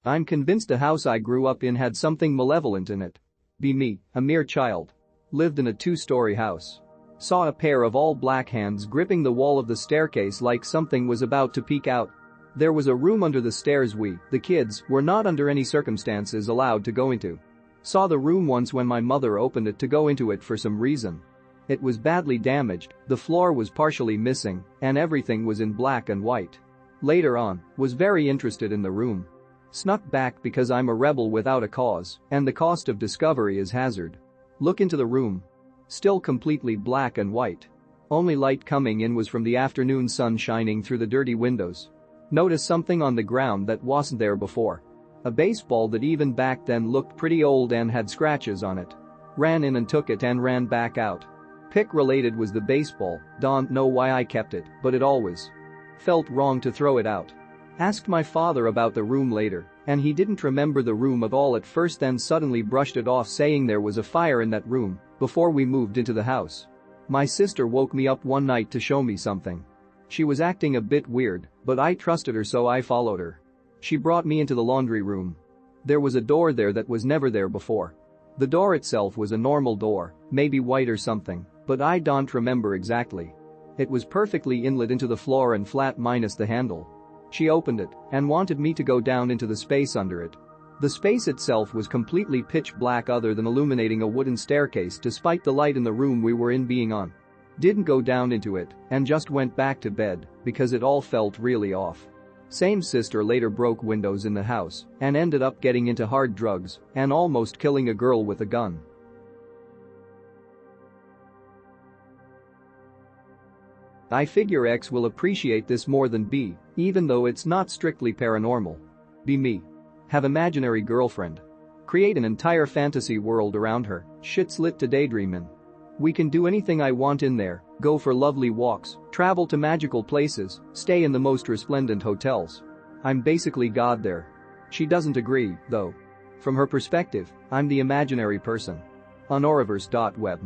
I'm convinced the house I grew up in had something malevolent in it. Be me, a mere child. Lived in a 2-story house. Saw a pair of all black hands gripping the wall of the staircase like something was about to peek out. There was a room under the stairs we, the kids, were not under any circumstances allowed to go into. Saw the room once when my mother opened it to go into it for some reason. It was badly damaged, the floor was partially missing, and everything was in black and white. Later on, was very interested in the room. Snuck back because I'm a rebel without a cause, and the cost of discovery is hazard. Look into the room. Still completely black and white. Only light coming in was from the afternoon sun shining through the dirty windows. Notice something on the ground that wasn't there before. A baseball that even back then looked pretty old and had scratches on it. Ran in and took it and ran back out. Pick related was the baseball, don't know why I kept it, but it always felt wrong to throw it out. Asked my father about the room later, and he didn't remember the room at all at first, then suddenly brushed it off saying there was a fire in that room before we moved into the house. My sister woke me up one night to show me something. She was acting a bit weird, but I trusted her so I followed her. She brought me into the laundry room. There was a door there that was never there before. The door itself was a normal door, maybe white or something, but I don't remember exactly. It was perfectly inlet into the floor and flat minus the handle. She opened it and wanted me to go down into the space under it. The space itself was completely pitch black other than illuminating a wooden staircase despite the light in the room we were in being on. Didn't go down into it and just went back to bed because it all felt really off. Same sister later broke windows in the house and ended up getting into hard drugs and almost killing a girl with a gun. I figure X will appreciate this more than B, even though it's not strictly paranormal. Be me. Have imaginary girlfriend. Create an entire fantasy world around her, shit's lit to daydream in. We can do anything I want in there, go for lovely walks, travel to magical places, stay in the most resplendent hotels. I'm basically God there. She doesn't agree, though. From her perspective, I'm the imaginary person. Honoriverse.web.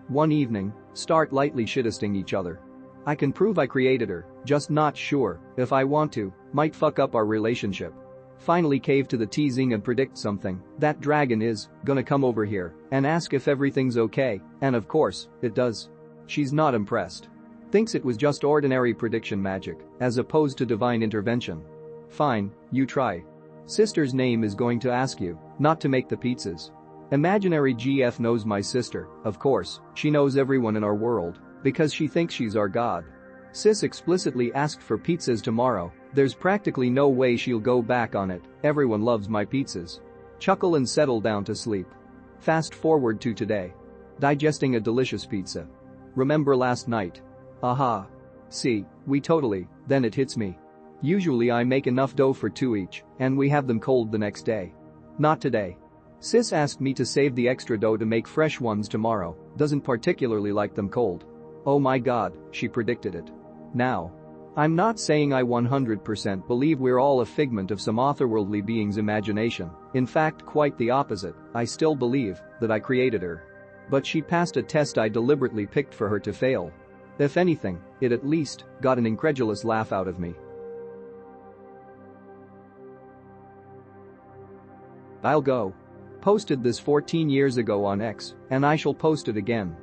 One evening, start lightly shittisting each other. I can prove I created her, just not sure if I want to, might fuck up our relationship. Finally cave to the teasing and predict something, that dragon is gonna come over here and ask if everything's okay, and of course, it does. She's not impressed. Thinks it was just ordinary prediction magic, as opposed to divine intervention. Fine, you try. Sister's name is going to ask you not to make the pizzas. Imaginary GF knows my sister, of course, she knows everyone in our world, because she thinks she's our god. Sis explicitly asked for pizzas tomorrow, there's practically no way she'll go back on it, everyone loves my pizzas. Chuckle and settle down to sleep. Fast forward to today. Digesting a delicious pizza. Remember last night? Aha. See, then it hits me. Usually I make enough dough for 2 each, and we have them cold the next day. Not today. Sis asked me to save the extra dough to make fresh ones tomorrow, doesn't particularly like them cold. Oh my god, she predicted it. Now. I'm not saying I 100% believe we're all a figment of some otherworldly being's imagination, in fact quite the opposite, I still believe that I created her. But she passed a test I deliberately picked for her to fail. If anything, it at least got an incredulous laugh out of me. I'll go. Posted this 14 years ago on X, and I shall post it again.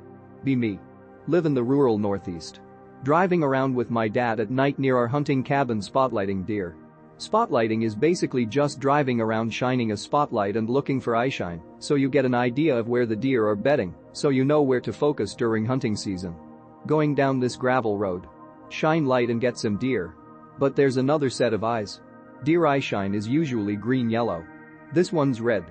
Be me. Live in the rural Northeast. Driving around with my dad at night near our hunting cabin spotlighting deer. Spotlighting is basically just driving around shining a spotlight and looking for eyeshine, so you get an idea of where the deer are bedding, so you know where to focus during hunting season. Going down this gravel road. Shine light and get some deer. But there's another set of eyes. Deer eyeshine is usually green-yellow. This one's red.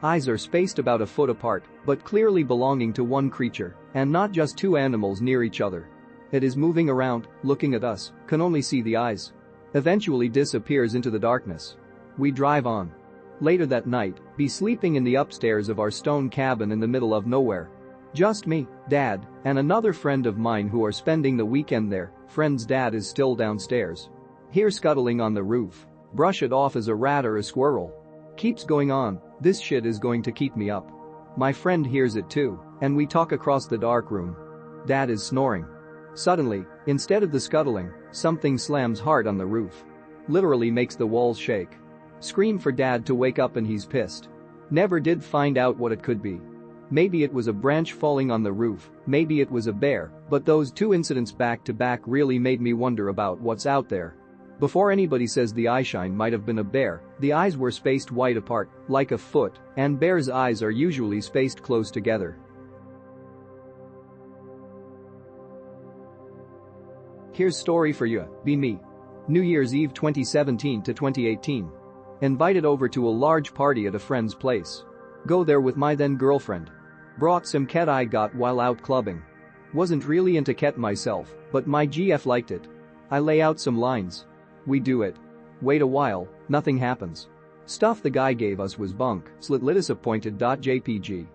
Eyes are spaced about a foot apart, but clearly belonging to one creature, and not just 2 animals near each other. It is moving around, looking at us, can only see the eyes. Eventually disappears into the darkness. We drive on. Later that night, be sleeping in the upstairs of our stone cabin in the middle of nowhere. Just me, dad, and another friend of mine who are spending the weekend there, friend's dad is still downstairs. Hear scuttling on the roof. Brush it off as a rat or a squirrel. Keeps going on, this shit is going to keep me up. My friend hears it too, and we talk across the dark room. Dad is snoring. Suddenly, instead of the scuttling, something slams hard on the roof. Literally makes the walls shake. Scream for dad to wake up and he's pissed. Never did find out what it could be. Maybe it was a branch falling on the roof, maybe it was a bear, but those two incidents back to back really made me wonder about what's out there. Before anybody says the eyeshine might have been a bear, the eyes were spaced wide apart, like a foot, and bears' eyes are usually spaced close together. Here's story for you, be me. New Year's Eve 2017 to 2018. Invited over to a large party at a friend's place. Go there with my then girlfriend. Brought some ket I got while out clubbing. Wasn't really into ket myself, but my GF liked it. I lay out some lines. We do it. Wait a while, nothing happens. Stuff the guy gave us was bunk, /disappointed.jpg.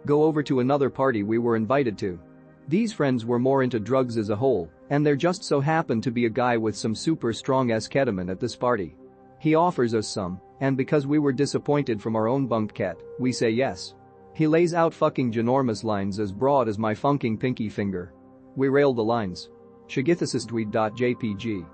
Go over to another party we were invited to. These friends were more into drugs as a whole, and there just so happened to be a guy with some super strong ketamine at this party. He offers us some, and because we were disappointed from our own bunked ket, we say yes. He lays out fucking ginormous lines as broad as my funking pinky finger. We rail the lines. Shagithasistweed.jpg.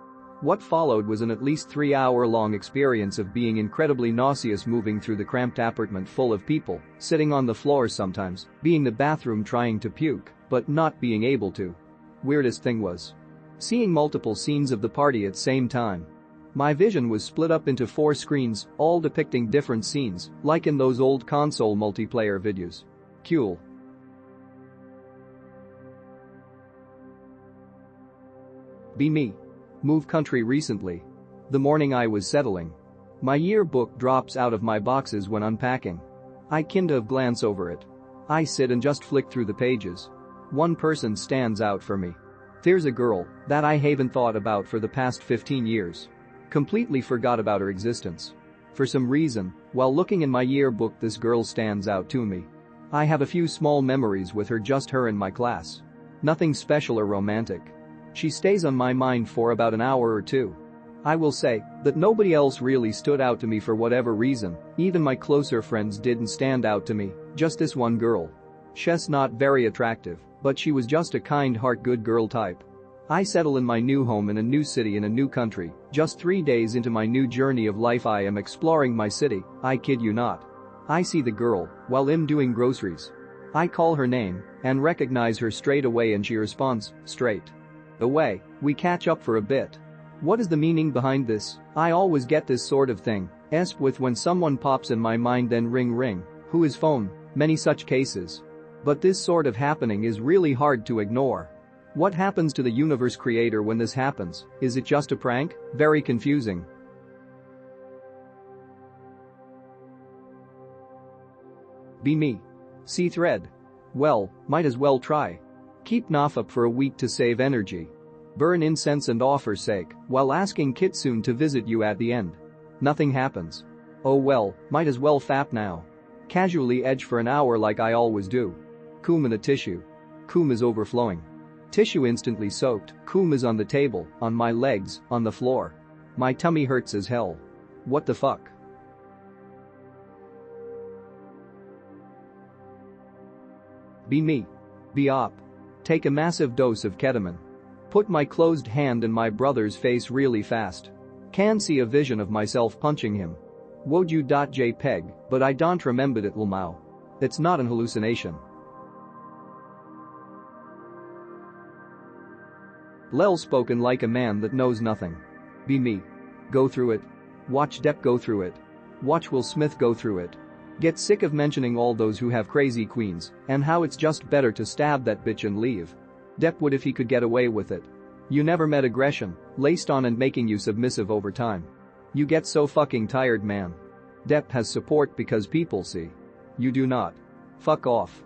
What followed was an at least 3-hour-long experience of being incredibly nauseous, moving through the cramped apartment full of people, sitting on the floor sometimes, being the bathroom trying to puke, but not being able to. Weirdest thing was seeing multiple scenes of the party at same time. My vision was split up into 4 screens, all depicting different scenes, like in those old console multiplayer videos. Cool. Be me. Move country recently. The morning I was settling. My yearbook drops out of my boxes when unpacking. I kind of glance over it. I sit and just flick through the pages. One person stands out for me. There's a girl that I haven't thought about for the past 15 years. Completely forgot about her existence. For some reason, while looking in my yearbook, this girl stands out to me. I have a few small memories with her, just her in my class. Nothing special or romantic. She stays on my mind for about an hour or two. I will say that nobody else really stood out to me for whatever reason, even my closer friends didn't stand out to me, just this one girl. She's not very attractive, but she was just a kind heart good girl type. I settle in my new home in a new city in a new country. Just 3 days into my new journey of life, I am exploring my city, I kid you not. I see the girl while I'm doing groceries. I call her name and recognize her straight away, and she responds, straight away. We catch up for a bit. What is the meaning behind this? I always get this sort of thing with when someone pops in my mind, then ring, who is phone, many such cases. But this sort of happening is really hard to ignore. What happens to the universe creator when this happens? Is it just a prank? Very confusing. Be me. See thread. Well, might as well try. Keep Naf up for a week to save energy. Burn incense and offer sake while asking Kitsune to visit you at the end. Nothing happens. Oh well, might as well fap now. Casually edge for an hour like I always do. Coom in a tissue. Coom is overflowing. Tissue instantly soaked. Coom is on the table, on my legs, on the floor. My tummy hurts as hell. What the fuck? Be me. Be op. Take a massive dose of ketamine. Put my closed hand in my brother's face really fast. Can see a vision of myself punching him. Woju.jpg, but I don't remember it lmao. It's not an hallucination. Lel spoken like a man that knows nothing. Be me. Go through it. Watch Depp go through it. Watch Will Smith go through it. Get sick of mentioning all those who have crazy queens and how it's just better to stab that bitch and leave. Depp would if he could get away with it. You never met aggression, laced on and making you submissive over time. You get so fucking tired, man. Depp has support because people see. You do not. Fuck off.